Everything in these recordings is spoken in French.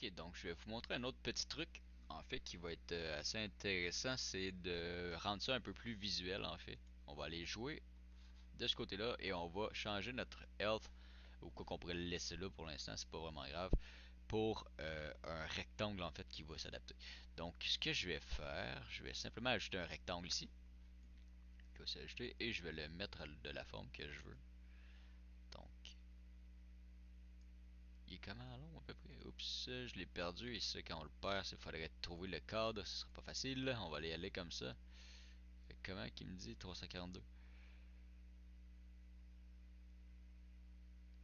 Ok, donc je vais vous montrer un autre petit truc, en fait, qui va être assez intéressant, c'est de rendre ça un peu plus visuel, en fait. On va aller jouer de ce côté-là et on va changer notre health, ou quoi qu'on pourrait le laisser là pour l'instant, c'est pas vraiment grave, pour un rectangle, en fait, qui va s'adapter. Donc, ce que je vais faire, je vais simplement ajouter un rectangle ici, qui va s'ajouter, et je vais le mettre de la forme que je veux. Donc, il est comment long à peu près? Oups, je l'ai perdu. Et ça, quand on le perd, il faudrait trouver le cadre. Ce sera pas facile. On va aller comme ça. Comment qu'il me dit 342?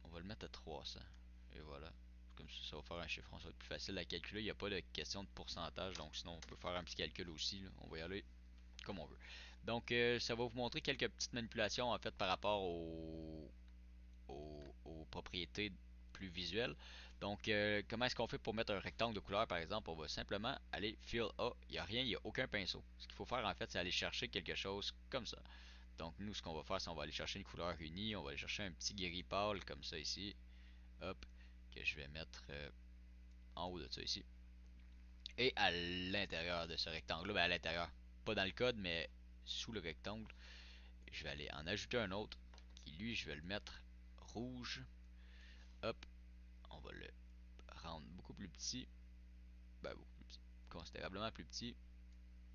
On va le mettre à 300. Et voilà. Comme ça va faire un chiffron. Ça va être plus facile à calculer. Il n'y a pas de question de pourcentage. Donc sinon, on peut faire un petit calcul aussi. Là. On va y aller comme on veut. Donc, ça va vous montrer quelques petites manipulations en fait par rapport aux propriétés plus visuelles. Donc, comment est-ce qu'on fait pour mettre un rectangle de couleur, par exemple? On va simplement aller Fill A. Il n'y a rien, il n'y a aucun pinceau. Ce qu'il faut faire, en fait, c'est aller chercher quelque chose comme ça. Donc, nous, ce qu'on va faire, c'est on va aller chercher une couleur unie. On va aller chercher un petit gris pâle, comme ça, ici. Hop, que je vais mettre en haut de ça, ici. Et à l'intérieur de ce rectangle-là, ben à l'intérieur, pas dans le code, mais sous le rectangle, je vais aller en ajouter un autre, qui lui, je vais le mettre rouge. Hop, on va le rendre beaucoup plus petit, ben beaucoup plus petit, considérablement plus petit,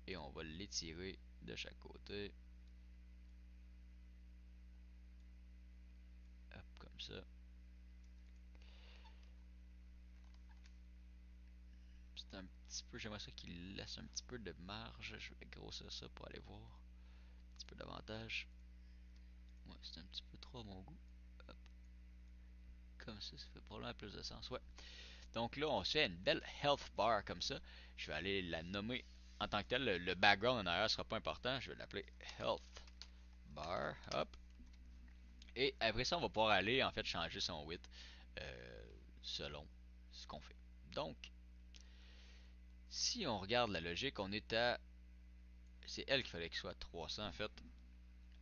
et on va l'étirer de chaque côté, hop, comme ça. C'est un petit peu, j'aimerais ça qu'il laisse un petit peu de marge, je vais grossir ça pour aller voir un petit peu davantage. Ouais, c'est un petit peu trop à mon goût, hop, comme ça fait probablement plus de sens, ouais. Donc là, on se fait une belle health bar comme ça, je vais aller la nommer en tant que telle, le background en arrière sera pas important, je vais l'appeler health bar, hop. Et après ça, on va pouvoir aller en fait changer son width selon ce qu'on fait. Donc, si on regarde la logique, on est à... C'est elle qu'il fallait qu'il soit à 300 en fait.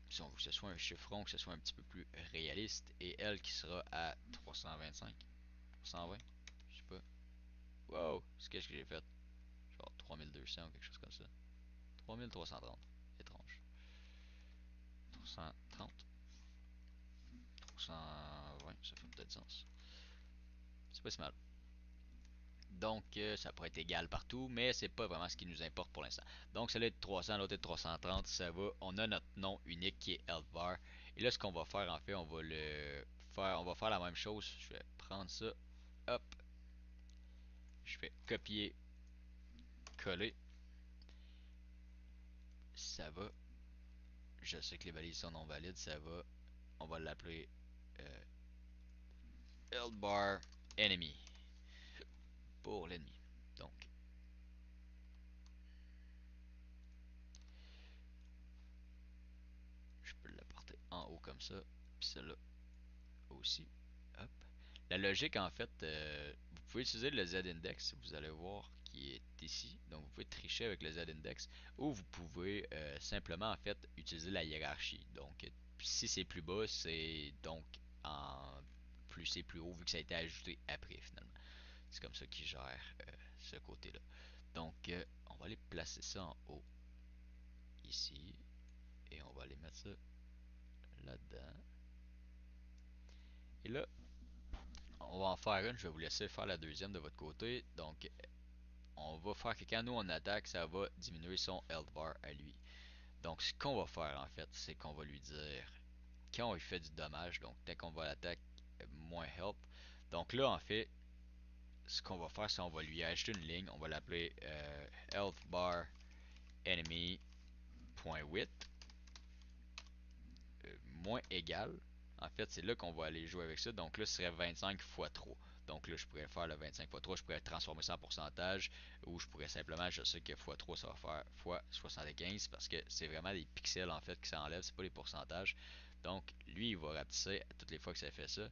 Si on veut que ce soit un chiffron, que ce soit un petit peu plus réaliste. Et elle qui sera à 325. 320. Je sais pas. Wow, c'est qu'est-ce que j'ai fait? Genre 3200 ou quelque chose comme ça. 3330. Étrange. 330. 320, ça fait peut-être sens. C'est pas si mal. Donc, ça pourrait être égal partout, mais c'est pas vraiment ce qui nous importe pour l'instant. Donc, ça va être 300, l'autre est 330, ça va. On a notre nom unique qui est healthbar. Et là, ce qu'on va faire, en fait, on va faire la même chose. Je vais prendre ça, hop, je vais copier, coller. Ça va. Je sais que les balises sont non valides, ça va. On va l'appeler euh, healthbar enemy pour l'ennemi. Donc, je peux l'apporter en haut comme ça, puis celle-là aussi. Hop. La logique, en fait, vous pouvez utiliser le Z-index, vous allez voir qui est ici. Donc, vous pouvez tricher avec le Z-index ou vous pouvez simplement, en fait, utiliser la hiérarchie. Donc, si c'est plus bas, c'est donc en plus c'est plus haut vu que ça a été ajouté après, finalement. C'est comme ça qu'il gère ce côté-là. Donc, on va aller placer ça en haut, ici, et on va aller mettre ça là-dedans. Et là, on va en faire une, je vais vous laisser faire la deuxième de votre côté. Donc, on va faire que quand nous on attaque, ça va diminuer son health bar à lui. Donc, ce qu'on va faire en fait, c'est qu'on va lui dire quand on lui fait du dommage, donc dès qu'on va l'attaquer, moins help. Donc là, en fait, ce qu'on va faire, c'est qu'on va lui ajouter une ligne, on va l'appeler health bar enemy.width moins égal. En fait, c'est là qu'on va aller jouer avec ça. Donc là, ce serait 25 x 3. Donc là, je pourrais faire le 25 x 3, je pourrais transformer ça en pourcentage, ou je pourrais simplement, je sais que x 3, ça va faire x 75, parce que c'est vraiment des pixels en fait qui s'enlèvent, c'est pas les pourcentages. Donc lui, il va rapetisser à toutes les fois que ça fait ça.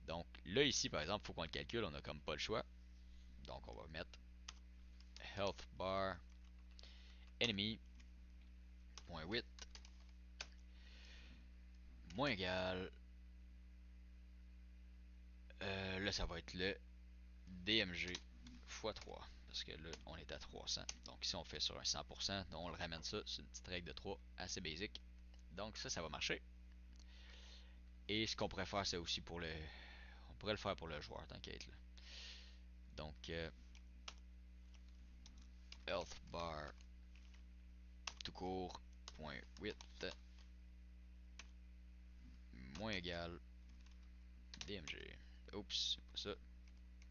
Donc là, ici, par exemple, il faut qu'on le calcule, on a comme pas le choix. Donc on va mettre health bar enemy.width moins égal. Là, ça va être le DMG fois 3. Parce que là, on est à 300. Donc si on fait sur un 100%, on le ramène ça. C'est une petite règle de 3 assez basique. Donc ça va marcher. Et ce qu'on pourrait faire, c'est aussi pour le... On pourrait le faire pour le joueur, t'inquiète là. Donc, health bar tout court, point .width, moins égal DMG. Oups, c'est pas ça.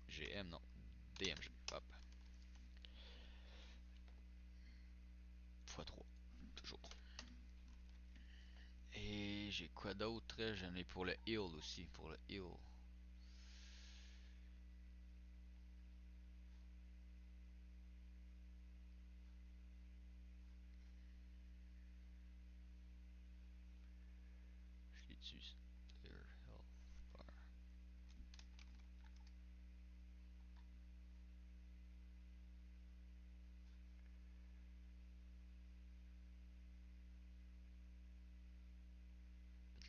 GM, non. DMG. Hop. x3. Toujours. Et j'ai quoi d'autre? J'en ai pour le heal aussi. Pour le heal. Je l'ai dessus. Clear health bar.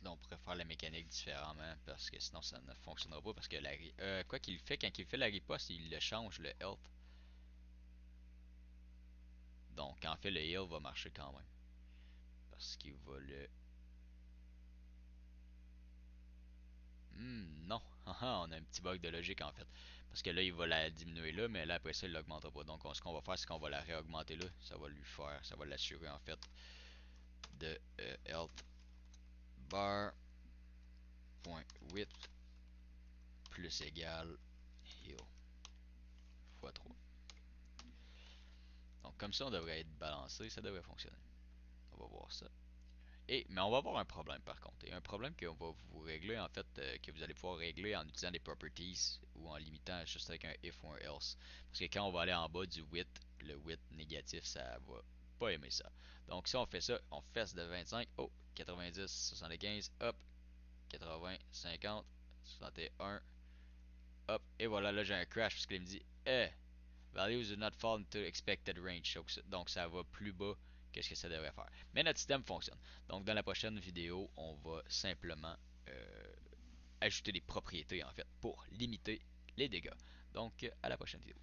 Là, on pourrait faire la mécanique différemment parce que sinon ça ne fonctionnera pas. Parce que quoi qu'il fait, quand il fait la riposte, il le change le health. Donc en fait, le heal va marcher quand même. Parce qu'il va le... non. On a un petit bug de logique en fait. Parce que là, il va la diminuer là, mais là, après ça, il l'augmentera pas. Donc, ce qu'on va faire, c'est qu'on va la réaugmenter là. Ça va lui faire, ça va l'assurer en fait de health bar point width plus égal heal fois 3. Donc, comme ça, on devrait être balancé. Ça devrait fonctionner. On va voir ça. Mais on va avoir un problème par contre. Et un problème qu'on va vous régler en fait, que vous allez pouvoir régler en utilisant des properties ou en limitant juste avec un if ou un else. Parce que quand on va aller en bas du width, le width négatif, ça va pas aimer ça. Donc si on fait ça, on fesse de 25, oh, 90, 75, hop, 80, 50, 61, hop, et voilà, là j'ai un crash parce qu'il me dit, values do not fall into expected range. Donc ça va plus bas que ce que ça devrait faire. Mais notre système fonctionne. Donc dans la prochaine vidéo, on va simplement ajouter des propriétés en fait pour limiter les dégâts. Donc à la prochaine vidéo.